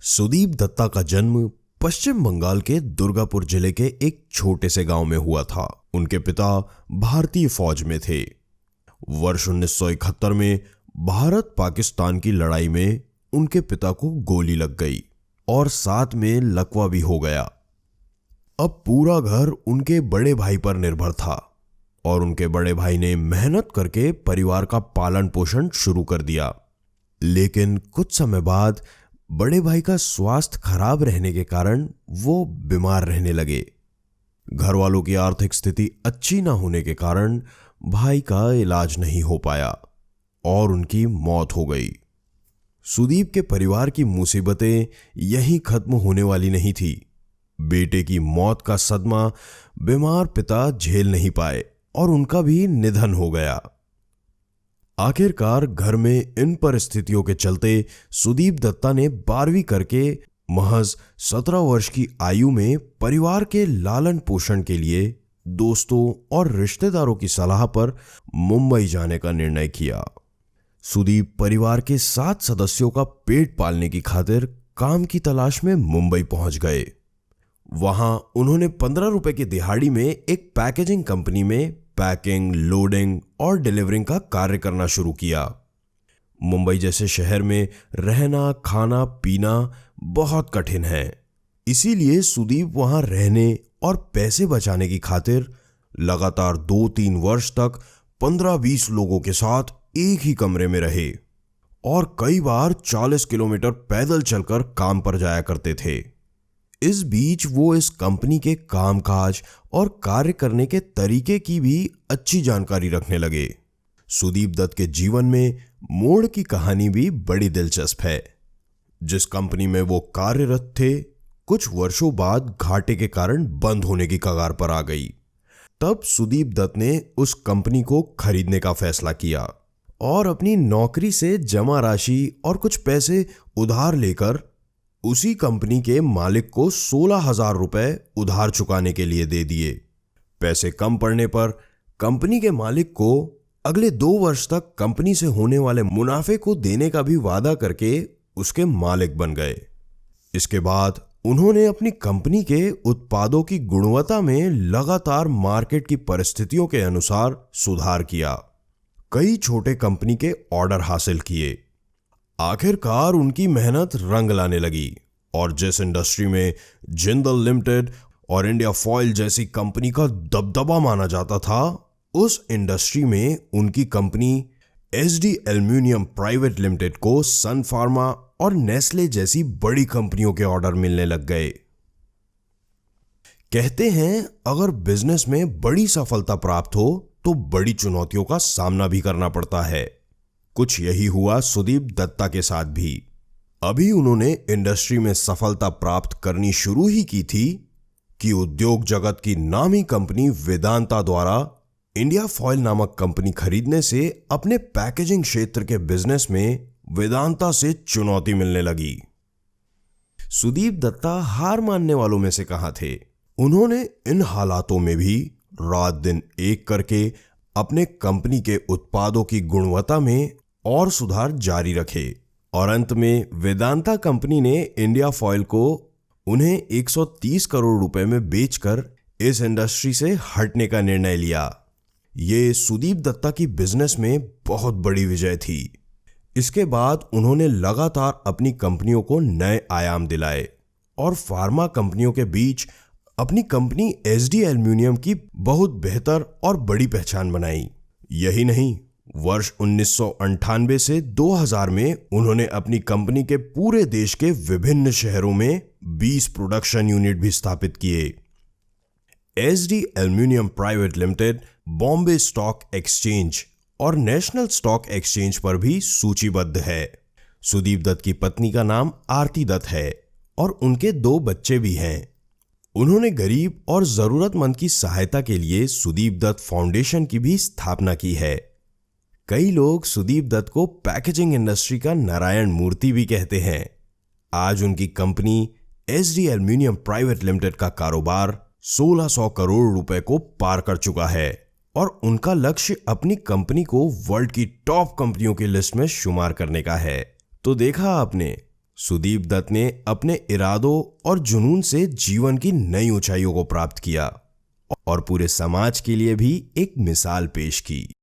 सुदीप दत्ता का जन्म पश्चिम बंगाल के दुर्गापुर जिले के एक छोटे से गांव में हुआ था। उनके पिता भारतीय फौज में थे। वर्ष 1971 में भारत पाकिस्तान की लड़ाई में उनके पिता को गोली लग गई और साथ में लकवा भी हो गया। अब पूरा घर उनके बड़े भाई पर निर्भर था और उनके बड़े भाई ने मेहनत करके परिवार का पालन पोषण शुरू कर दिया। लेकिन कुछ समय बाद बड़े भाई का स्वास्थ्य खराब रहने के कारण वो बीमार रहने लगे। घर वालों की आर्थिक स्थिति अच्छी न होने के कारण भाई का इलाज नहीं हो पाया और उनकी मौत हो गई। सुदीप के परिवार की मुसीबतें यहीं खत्म होने वाली नहीं थी। बेटे की मौत का सदमा बीमार पिता झेल नहीं पाए और उनका भी निधन हो गया। आखिरकार घर में इन परिस्थितियों के चलते सुदीप दत्ता ने 12वीं करके महज 17 वर्ष की आयु में परिवार के लालन पोषण के लिए दोस्तों और रिश्तेदारों की सलाह पर मुंबई जाने का निर्णय किया। सुदीप परिवार के 7 सदस्यों का पेट पालने की खातिर काम की तलाश में मुंबई पहुंच गए। वहां उन्होंने 15 रुपए की दिहाड़ी में एक पैकेजिंग कंपनी में पैकिंग, लोडिंग और डिलीवरिंग का कार्य करना शुरू किया। मुंबई जैसे शहर में रहना, खाना, पीना बहुत कठिन है। इसीलिए सुदीप वहां रहने और पैसे बचाने की खातिर लगातार 2-3 वर्ष तक 15-20 लोगों के साथ एक ही कमरे में रहे और कई बार 40 किलोमीटर पैदल चलकर काम पर जाया करते थे। इस बीच वो इस कंपनी के कामकाज और कार्य करने के तरीके की भी अच्छी जानकारी रखने लगे। सुदीप दत्त के जीवन में मोड़ की कहानी भी बड़ी दिलचस्प है। जिस कंपनी में वो कार्यरत थे, कुछ वर्षों बाद घाटे के कारण बंद होने की कगार पर आ गई। तब सुदीप दत्त ने उस कंपनी को खरीदने का फैसला किया और अपनी नौकरी से जमा राशि और कुछ पैसे उधार लेकर उसी कंपनी के मालिक को 16,000 रुपए उधार चुकाने के लिए दे दिए। पैसे कम पड़ने पर कंपनी के मालिक को अगले 2 वर्ष तक कंपनी से होने वाले मुनाफे को देने का भी वादा करके उसके मालिक बन गए। इसके बाद उन्होंने अपनी कंपनी के उत्पादों की गुणवत्ता में लगातार मार्केट की परिस्थितियों के अनुसार सुधार किया। कई छोटे कंपनी के ऑर्डर हासिल किए। आखिरकार उनकी मेहनत रंग लाने लगी और जिस इंडस्ट्री में जिंदल लिमिटेड और इंडिया फॉयल जैसी कंपनी का दबदबा माना जाता था, उस इंडस्ट्री में उनकी company SD aluminium private limited को सन फार्मा और नेस्ले जैसी बड़ी कंपनियों के ऑर्डर मिलने लग गए। कहते हैं, अगर बिजनेस में बड़ी सफलता प्राप्त हो तो बड़ी चुनौतियों का सामना भी करना पड़ता है। कुछ यही हुआ सुदीप दत्ता के साथ भी। अभी उन्होंने इंडस्ट्री में सफलता प्राप्त करनी शुरू ही की थी कि उद्योग जगत की नामी कंपनी वेदांता द्वारा इंडिया फॉयल नामक कंपनी खरीदने से अपने पैकेजिंग क्षेत्र के बिजनेस में वेदांता से चुनौती मिलने लगी। सुदीप दत्ता हार मानने वालों में से कहाँ थे। उन्होंने इन हालातों में भी रात दिन एक करके अपने कंपनी के उत्पादों की गुणवत्ता में और सुधार जारी रखे और अंत में वेदांता कंपनी ने इंडिया फॉयल को उन्हें 130 करोड़ रुपए में बेचकर इस इंडस्ट्री से हटने का निर्णय लिया। ये सुदीप दत्ता की बिजनेस में बहुत बड़ी विजय थी। इसके बाद उन्होंने लगातार अपनी कंपनियों को नए आयाम दिलाए और फार्मा कंपनियों के बीच अपनी कंपनी एसडी एल्युमिनियम की बहुत बेहतर और बड़ी पहचान बनाई। यही नहीं, वर्ष 1998 से 2000 में उन्होंने अपनी कंपनी के पूरे देश के विभिन्न शहरों में 20 प्रोडक्शन यूनिट भी स्थापित किए। SD aluminium private limited Bombay stock exchange और नेशनल स्टॉक एक्सचेंज पर भी सूचीबद्ध है। सुदीप दत्त की पत्नी का नाम आरती दत्त है और उनके 2 बच्चे भी हैं। उन्होंने गरीब और जरूरतमंद की सहायता के लिए सुदीप दत्त फाउंडेशन की भी स्थापना की है। कई लोग सुदीप दत्त को पैकेजिंग इंडस्ट्री का नारायण मूर्ति भी कहते हैं। आज उनकी company SD aluminium private limited का कारोबार 1600 करोड़ रुपए को पार कर चुका है और उनका लक्ष्य अपनी कंपनी को वर्ल्ड की टॉप कंपनियों की लिस्ट में शुमार करने का है। तो देखा आपने, सुदीप दत्त ने अपने इरादों और जुनून से जीवन की नई ऊंचाइयों को प्राप्त किया और पूरे समाज के लिए भी एक मिसाल पेश की।